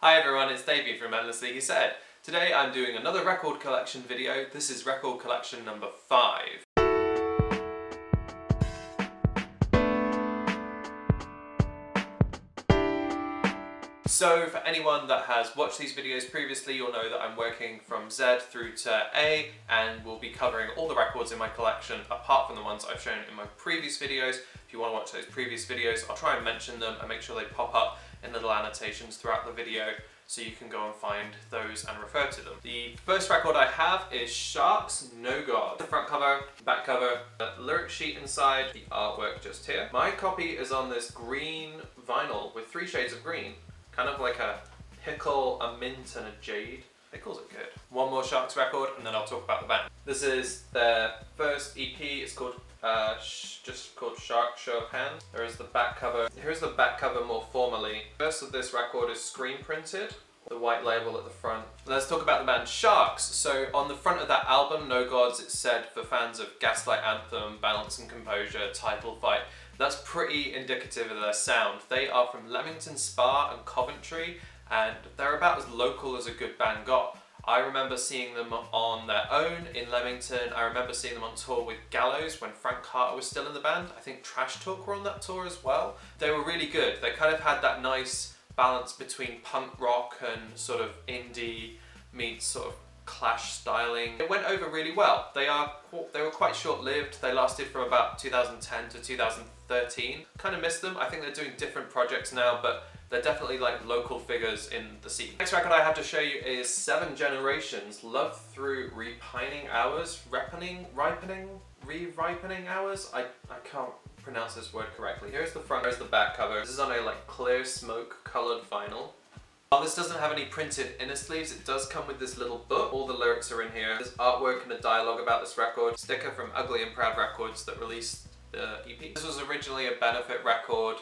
Hi everyone, it's Davey from EndlesslyHeSaid. Today I'm doing another record collection video. This is record collection number 5. So for anyone that has watched these videos previously, you'll know that I'm working from Z through to A and will be covering all the records in my collection apart from the ones I've shown in my previous videos. If you want to watch those previous videos, I'll try and mention them and make sure they pop up in little annotations throughout the video so you can go and find those and refer to them. The first record I have is Sharks No God. The front cover, back cover, the lyric sheet inside, the artwork just here. My copy is on this green vinyl with 3 shades of green. Kind of like a pickle, a mint and a jade. Pickles are good. One more Sharks record and then I'll talk about the band. This is their first EP. It's called just called Shark Show of Hands. There is the back cover. Here's the back cover more formally. The first of this record is screen printed. The white label at the front. Let's talk about the band Sharks. So on the front of that album, No Gods, it said for fans of Gaslight Anthem, Balance and Composure, Title Fight. That's pretty indicative of their sound. They are from Leamington Spa and Coventry, and they're about as local as a good band got. I remember seeing them on their own in Leamington. I remember seeing them on tour with Gallows when Frank Carter was still in the band. I think Trash Talk were on that tour as well. They were really good. They kind of had that nice balance between punk rock and sort of indie meets sort of Clash styling. It went over really well. They were quite short-lived. They lasted from about 2010 to 2013. Kind of missed them. I think they're doing different projects now, but they're definitely like local figures in the scene. Next record I have to show you is 7 Generations, Love Through Repining Hours, Re-ripening Hours? I can't pronounce this word correctly. Here's the front, here's the back cover. This is on a like clear smoke colored vinyl. While this doesn't have any printed inner sleeves, it does come with this little book. All the lyrics are in here. There's artwork and a dialogue about this record. Sticker from Ugly and Proud Records that released the EP. This was originally a benefit record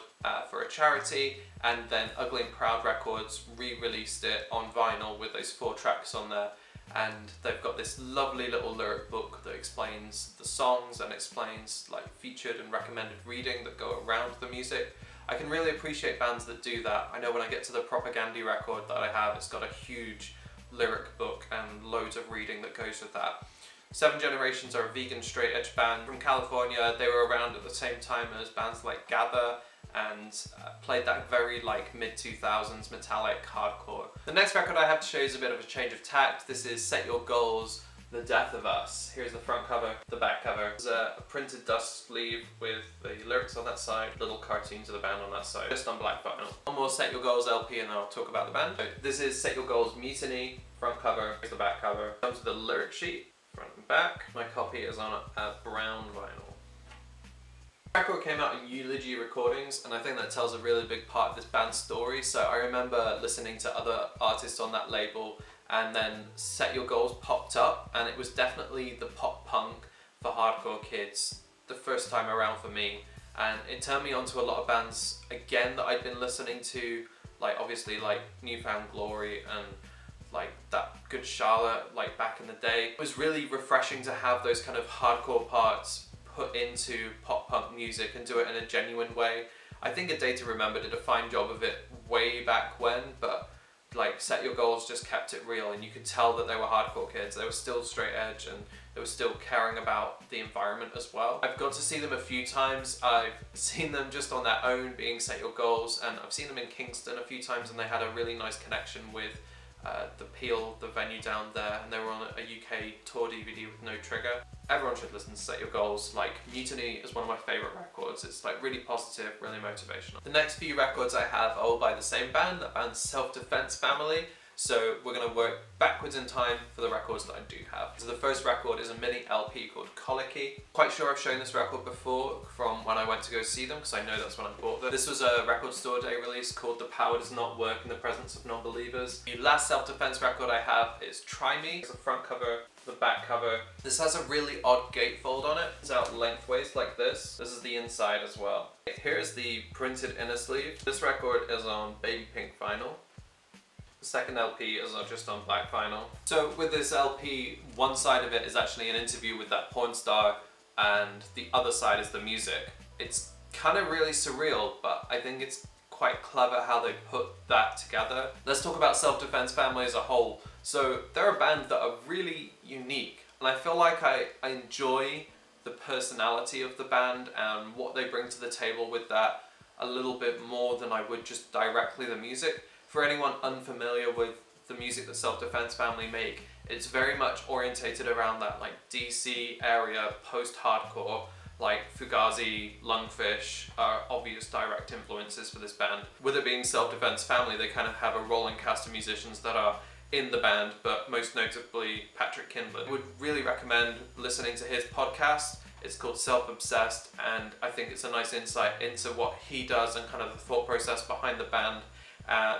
for a charity, and then Ugly and Proud Records re-released it on vinyl with those 4 tracks on there. And they've got this lovely little lyric book that explains the songs and explains like featured and recommended reading that go around the music. I can really appreciate bands that do that. I know when I get to the Propaganda record that I have, it's got a huge lyric book and loads of reading that goes with that. 7 Generations are a vegan straight edge band from California. They were around at the same time as bands like Gather and played that very like mid-2000s metallic hardcore. The next record I have to show you is a bit of a change of tact. This is Set Your Goals, The Death of Us. Here's the front cover, the back cover. There's a printed dust sleeve with the lyrics on that side, little cartoons of the band on that side, just on black vinyl. One more Set Your Goals LP and then I'll talk about the band. So this is Set Your Goals Mutiny, front cover, here's the back cover. Comes with a lyric sheet, front and back. My copy is on a brown vinyl. The record came out in Eulogy Recordings, and I think that tells a really big part of this band's story. So I remember listening to other artists on that label, and then Set Your Goals popped up, and it was definitely the pop punk for hardcore kids the first time around for me. And it turned me on to a lot of bands again that I'd been listening to, like obviously like Newfound Glory and like that Good Charlotte like back in the day. It was really refreshing to have those kind of hardcore parts put into pop punk music and do it in a genuine way. I think A Day to Remember did a fine job of it way back when, but like Set Your Goals just kept it real, and you could tell that they were hardcore kids. They were still straight edge and they were still caring about the environment as well. I've got to see them a few times. I've seen them just on their own being Set Your Goals, and I've seen them in Kingston a few times, and they had a really nice connection with the Peel, the venue down there, and they were on a UK tour DVD with No Trigger. Everyone should listen to Set Your Goals. Like, Mutiny is one of my favourite records. It's like really positive, really motivational. The next few records I have are all by the same band, that band's Self Defense family. So we're going to work backwards in time for the records that I do have. So the first record is a mini LP called Colicky. Quite sure I've shown this record before from when I went to go see them, because I know that's when I bought them. This was a record store day release called The Power Does Not Work in the Presence of Nonbelievers. The last self-defense record I have is Try Me. It's the front cover, the back cover. This has a really odd gatefold on it. It's out lengthways like this. This is the inside as well. Here's the printed inner sleeve. This record is on baby pink vinyl. The second LP is just on black vinyl. So with this LP, one side of it is actually an interview with that porn star, and the other side is the music. It's kind of really surreal, but I think it's quite clever how they put that together. Let's talk about Self-Defense Family as a whole. So they're a band that are really unique, and I feel like I enjoy the personality of the band and what they bring to the table with that a little bit more than I would just directly the music. For anyone unfamiliar with the music that Self-Defense Family make, it's very much orientated around that like DC area, post-hardcore, like Fugazi, Lungfish are obvious direct influences for this band. With it being Self-Defense Family, they kind of have a rolling cast of musicians that are in the band, but most notably Patrick Kindlon. I would really recommend listening to his podcast. It's called Self-Obsessed, and I think it's a nice insight into what he does and kind of the thought process behind the band.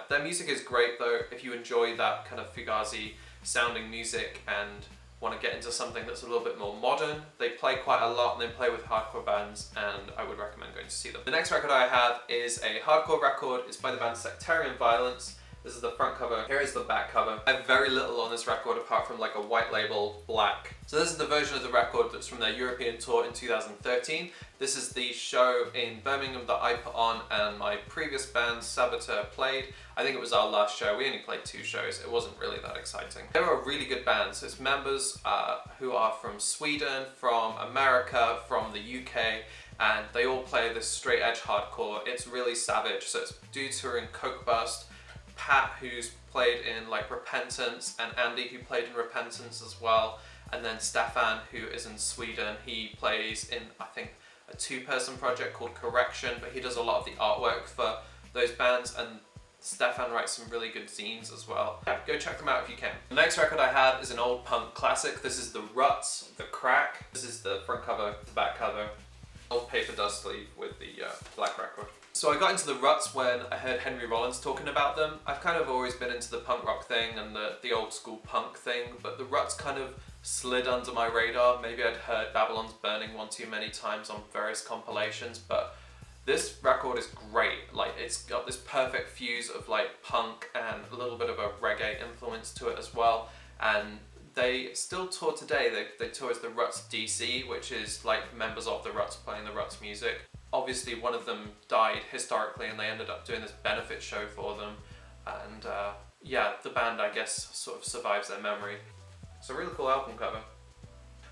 Their music is great though. If you enjoy that kind of Fugazi sounding music and want to get into something that's a little bit more modern, they play quite a lot and they play with hardcore bands, and I would recommend going to see them. The next record I have is a hardcore record. It's by the band Sectarian Violence. This is the front cover. Here is the back cover. I have very little on this record apart from like a white label black. So this is the version of the record that's from their European tour in 2013. This is the show in Birmingham that I put on and my previous band Saboteur played. I think it was our last show. We only played 2 shows. It wasn't really that exciting. They were a really good band. So it's members who are from Sweden, from America, from the UK, and they all play this straight edge hardcore. It's really savage. So it's dudes who are in Coke Bust, Pat, who's played in like Repentance, and Andy, who played in Repentance as well, and then Stefan, who is in Sweden. He plays in, I think, a 2-person project called Correction, but he does a lot of the artwork for those bands, and Stefan writes some really good zines as well. Yeah, go check them out if you can. The next record I have is an old punk classic. This is the Ruts, The Crack. This is the front cover, the back cover. Old paper dust sleeve with the black record. So I got into the Ruts when I heard Henry Rollins talking about them. I've kind of always been into the punk rock thing and the old school punk thing, but the Ruts kind of slid under my radar. Maybe I'd heard Babylon's Burning one too many times on various compilations, but this record is great. Like, it's got this perfect fuse of like punk and a little bit of a reggae influence to it as well. And they still tour today. They tour as the Ruts DC, which is like members of the Ruts playing the Ruts music. Obviously one of them died historically and they ended up doing this benefit show for them, and yeah, the band I guess sort of survives their memory. It's a really cool album cover.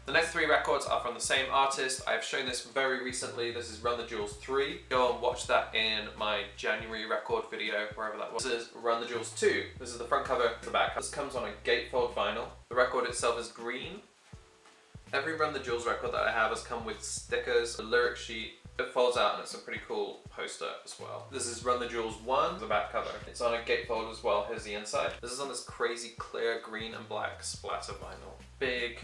The next 3 records are from the same artist. I've shown this very recently. This is Run the Jewels 3. Go and watch that in my January record video, wherever that was. This is Run the Jewels 2. This is the front cover, the back. This comes on a gatefold vinyl. The record itself is green. Every Run the Jewels record that I have has come with stickers, a lyric sheet. It folds out and it's a pretty cool poster as well. This is Run the Jewels 1, the back cover. It's on a gatefold as well. Here's the inside. This is on this crazy clear green and black splatter vinyl. Big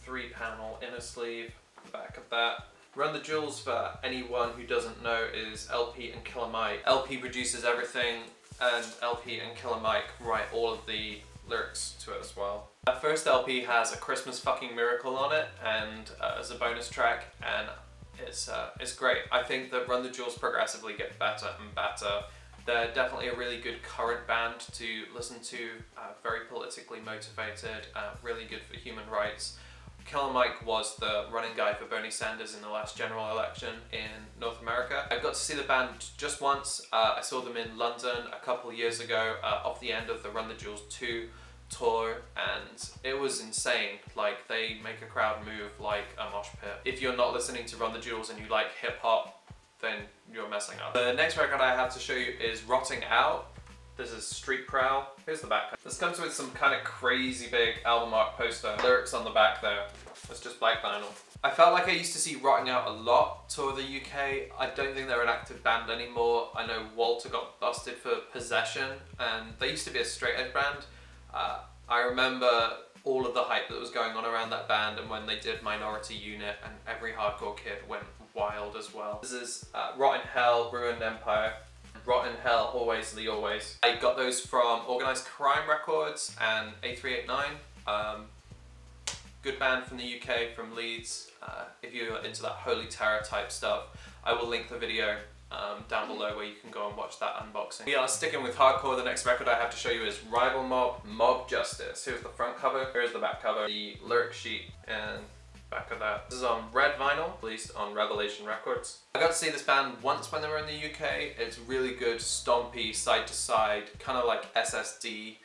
3-panel inner sleeve, the back of that. Run the Jewels, for anyone who doesn't know, is LP and Killer Mike. LP produces everything, and LP and Killer Mike write all of the lyrics to it as well. Our first LP has A Christmas Fucking Miracle on it, and as a bonus track, and it's great. I think that Run the Jewels progressively get better and better. They're definitely a really good current band to listen to, very politically motivated, really good for human rights. Killer Mike was the running guy for Bernie Sanders in the last general election in North America. I got to see the band just once. I saw them in London a couple years ago off the end of the Run the Jewels 2 tour, and it was insane. Like, they make a crowd move like a mosh pit. If you're not listening to Run the Jewels and you like hip hop, then you're messing up. The next record I have to show you is Rotting Out. This is Street Prowl. Here's the back. This comes with some kind of crazy big album art poster. Lyrics on the back there. It's just black vinyl. I felt like I used to see Rotting Out a lot tour the UK. I don't think they're an active band anymore. I know Walter got busted for possession, and they used to be a straight edge band. I remember all of the hype that was going on around that band, and when they did Minority Unit, and every hardcore kid went wild as well. This is Rotten Hell, Ruined Empire. Rotten Hell, Always the Always. I got those from Organised Crime Records and A389. Good band from the UK, from Leeds. If you're into that Holy Terror type stuff, I will link the video down below where you can go and watch that unboxing. We are sticking with hardcore. The next record I have to show you is Rival Mob, Mob Justice. Here's the front cover, here's the back cover, the lyric sheet, and Back of that. This is on red vinyl, released on Revelation Records. I got to see this band once when they were in the UK. It's really good, stompy, side to side, kind of like SSD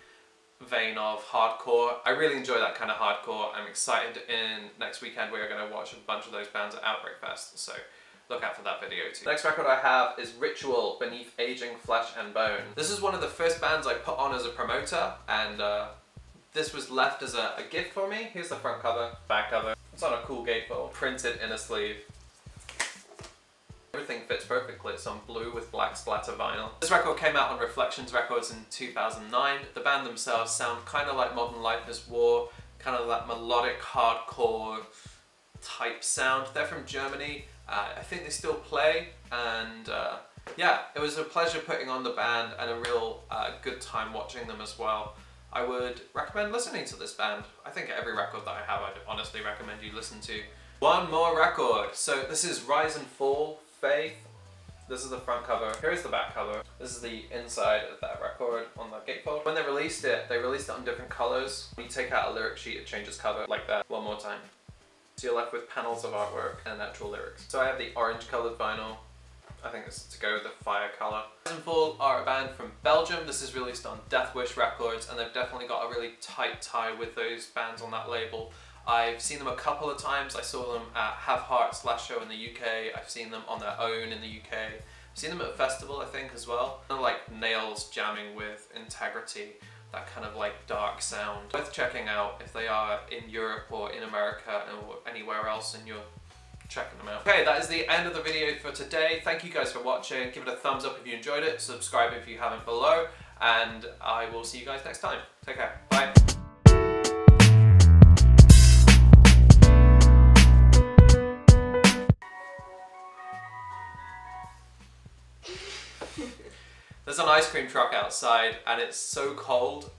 vein of hardcore. I really enjoy that kind of hardcore. I'm excited. In next weekend we are going to watch a bunch of those bands at Outbreak Fest, so look out for that video too. The next record I have is Ritual, Beneath Aging Flesh and Bone. This is one of the first bands I put on as a promoter, and this was left as a gift for me. Here's the front cover, back cover. It's on a cool gatefold, printed inner sleeve. Everything fits perfectly. It's on blue with black splatter vinyl. This record came out on Reflections Records in 2009. The band themselves sound kind of like Modern Life is War, kind of that melodic hardcore type sound. They're from Germany. I think they still play, and yeah, it was a pleasure putting on the band and a real good time watching them as well. I would recommend listening to this band. I think every record that I have, I'd honestly recommend you listen to. One more record. So this is Rise and Fall, Faith. This is the front cover. Here is the back cover. This is the inside of that record on the gatefold. When they released it on different colors. When you take out a lyric sheet, it changes color like that. One more time. So you're left with panels of artwork and actual lyrics. So I have the orange colored vinyl. I think this is to go with the fire colour. Rise and Fall are a band from Belgium. This is released on Death Wish Records, and they've definitely got a really tight tie with those bands on that label. I've seen them a couple of times. I saw them at Have Heart's last show in the UK. I've seen them on their own in the UK. I've seen them at a festival, I think, as well. Kind of like Nails jamming with Integrity. That kind of like dark sound. Worth checking out if they are in Europe or in America or anywhere else and you're checking them out. Okay, that is the end of the video for today. Thank you guys for watching. Give it a thumbs up if you enjoyed it. Subscribe if you haven't below. And I will see you guys next time. Take care. Bye. There's an ice cream truck outside and it's so cold.